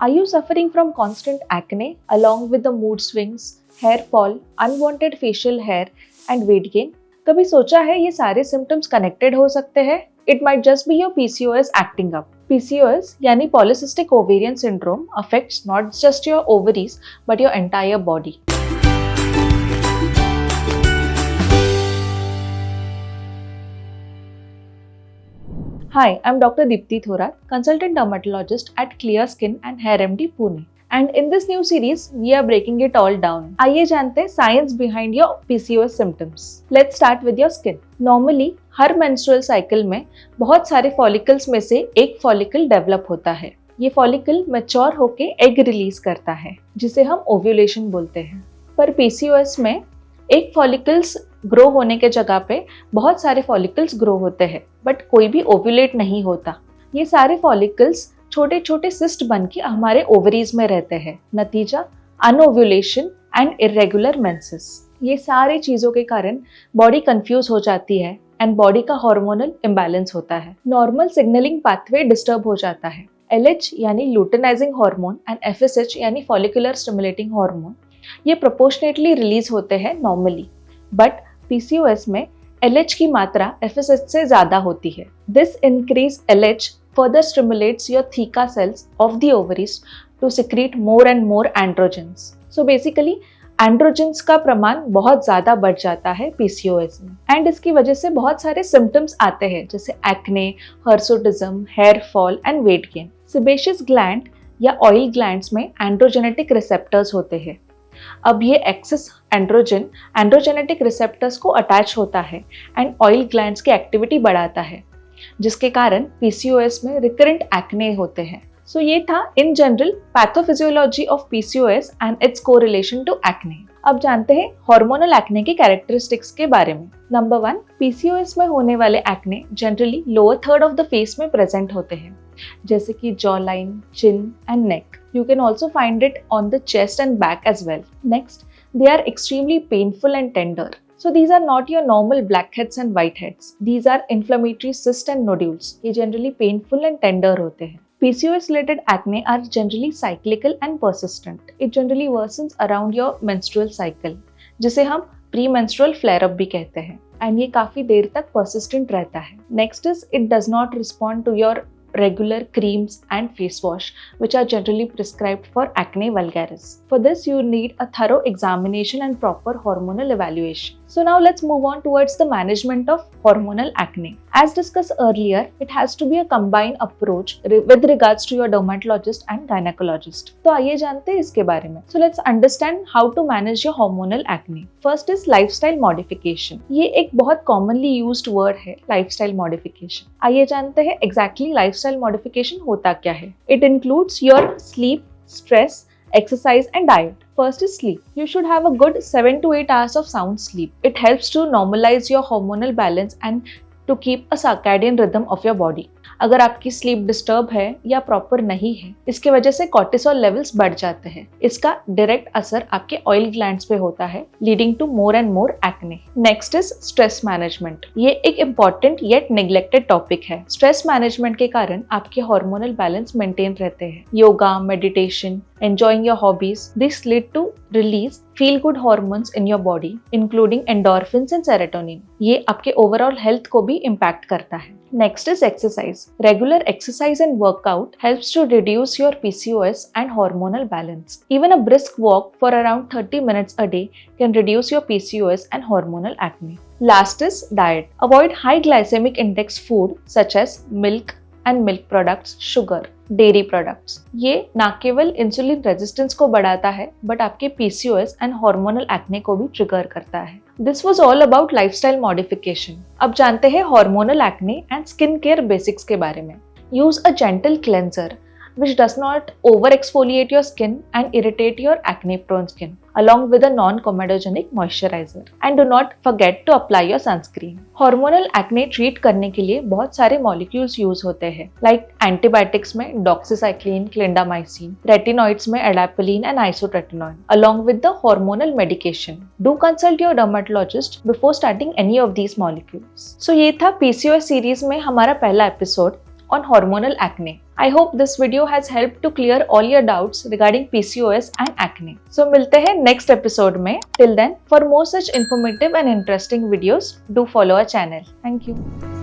Are you suffering from constant acne along with the mood swings, hair fall, unwanted facial hair and weight gain? कभी सोचा है ये सारे symptoms connected हो सकते हैं? It might just be your PCOS acting up. PCOS यानी Polycystic Ovarian Syndrome affects not just your ovaries but your entire body. Hi, I'm Dr. Deepti Thorat, consultant dermatologist at Clear Skin and Hair MD Pune. And in this new series, we are breaking it all down. आइए जानते हैं science behind your PCOS symptoms. Let's start with your skin. Normally, her menstrual cycle में बहुत सारे follicles में से एक follicle develop होता है. ये follicle mature होके egg release करता है, जिसे हम ovulation बोलते हैं. पर PCOS में एक follicles ग्रो होने के जगह पे बहुत सारे फॉलिकल्स ग्रो होते हैं बट कोई भी ओव्यूलेट नहीं होता. ये सारे फॉलिकल्स छोटे छोटे सिस्ट बन के हमारे ओवरीज में रहते हैं. नतीजा अनओव्यूलेशन एंड इरेगुलर मेंसेस. ये सारी चीज़ों के कारण बॉडी कंफ्यूज हो जाती है एंड बॉडी का हार्मोनल इम्बैलेंस होता है. नॉर्मल सिग्नलिंग पाथवे डिस्टर्ब हो जाता है. LH यानी लुटेनाइजिंग हार्मोन एंड FSH यानी फॉलिकुलर स्टिमुलेटिंग हार्मोन ये प्रोपोर्शनेटली रिलीज होते हैं नॉर्मली, बट PCOS में LH की मात्रा FSH से ज़्यादा होती है. This increased LH further stimulates your theca cells of the ovaries to secrete more and more androgens. So basically androgens का प्रमाण बहुत ज़्यादा बढ़ जाता है PCOS में एंड इसकी वजह से बहुत सारे सिम्टम्स आते हैं जैसे acne, hirsutism, hair fall and weight gain. Sebaceous gland या ऑयल ग्लैंड्स में एंड्रोजेनेटिक रिसेप्टर्स होते हैं. अब ये एक्सेस एंड्रोजन एंड्रोजेनेटिक रिसेप्टर्स को अटैच होता है एंड ऑयल ग्लैंड्स की एक्टिविटी बढ़ाता है, जिसके कारण PCOS में रिकरेंट एक्ने होते हैं. सो ये था in general pathophysiology of PCOS and its correlation to acne. अब जानते हैं हार्मोनल एक्ने के कैरेक्टरिस्टिक्स के बारे में. नंबर 1, PCOS में होने वाले acne generally lower third of the face में प्रेजेंट होते हैं, जैसे कि jaw line, chin and neck. You can also find it on the chest and back as well. Next, they are extremely painful and tender. So these are not your normal blackheads and whiteheads. These are inflammatory cysts and nodules. ये generally painful and tender होते हैं. PCOS related acne are generally cyclical and persistent. It generally worsens around your menstrual cycle, जिसे हम premenstrual flare-up भी कहते हैं. And ये काफी देर तक persistent रहता है. Next is it does not respond to your regular creams and face wash, which are generally prescribed for acne vulgaris. For this, you need a thorough examination and proper hormonal evaluation. So now let's move on towards the management of hormonal acne. As discussed earlier, it has to be a combined approach with regards to your dermatologist and gynecologist. तो आइए जानते हैं इसके बारे में. So let's understand how to manage your hormonal acne. First is lifestyle modification. ये एक बहुत commonly used word है, lifestyle modification. आइए जानते हैं exactly lifestyle modification होता क्या है. It includes your sleep, stress, exercise and diet. First is sleep. You should have a good 7 to 8 hours of sound sleep. It helps to normalize your hormonal balance and to keep a circadian rhythm of your body. अगर आपकी sleep disturb है या proper नहीं है, इसके वजह से cortisol levels बढ़ जाते हैं. इसका डायरेक्ट असर आपके ऑयल ग्लैंड्स पे होता है, leading to more and more acne. Next is stress management. ये एक इम्पॉर्टेंट येट नेग्लेक्टेड टॉपिक है. स्ट्रेस मैनेजमेंट के कारण आपके हार्मोनल बैलेंस मेंटेन रहते हैं. Yoga, meditation, enjoying your hobbies, this lead to release feel good hormones in your body including endorphins and serotonin. ये आपके overall health को भी impact करता है. Next is exercise. Regular exercise and workout helps to reduce your PCOS and hormonal balance. Even a brisk walk for around 30 minutes a day can reduce your PCOS and hormonal acne. Last is diet. Avoid high glycemic index food such as milk and milk products, sugar, dairy products. ये ना केवल insulin resistance को बढ़ाता है but आपके PCOS and hormonal acne को भी trigger करता है. This was all about lifestyle modification. अब जानते हैं hormonal acne and skin care basics के बारे में. Use a gentle cleanser which does not over exfoliate your skin and irritate your acne prone skin, along with a non-comedogenic moisturizer. And do not forget to apply your sunscreen. Hormonal acne treat करने के लिए बहुत सारे molecules use होते हैं, like antibiotics में doxycycline, clindamycin, retinoids में adapalene and isotretinoin, along with the hormonal medication. Do consult your dermatologist before starting any of these molecules. So ये था PCOS series में हमारा पहला episode on hormonal acne. I hope this video has helped to clear all your doubts regarding PCOS and acne. So मिलते हैं next episode में. Till then, for more such informative and interesting videos, do follow our channel. Thank you.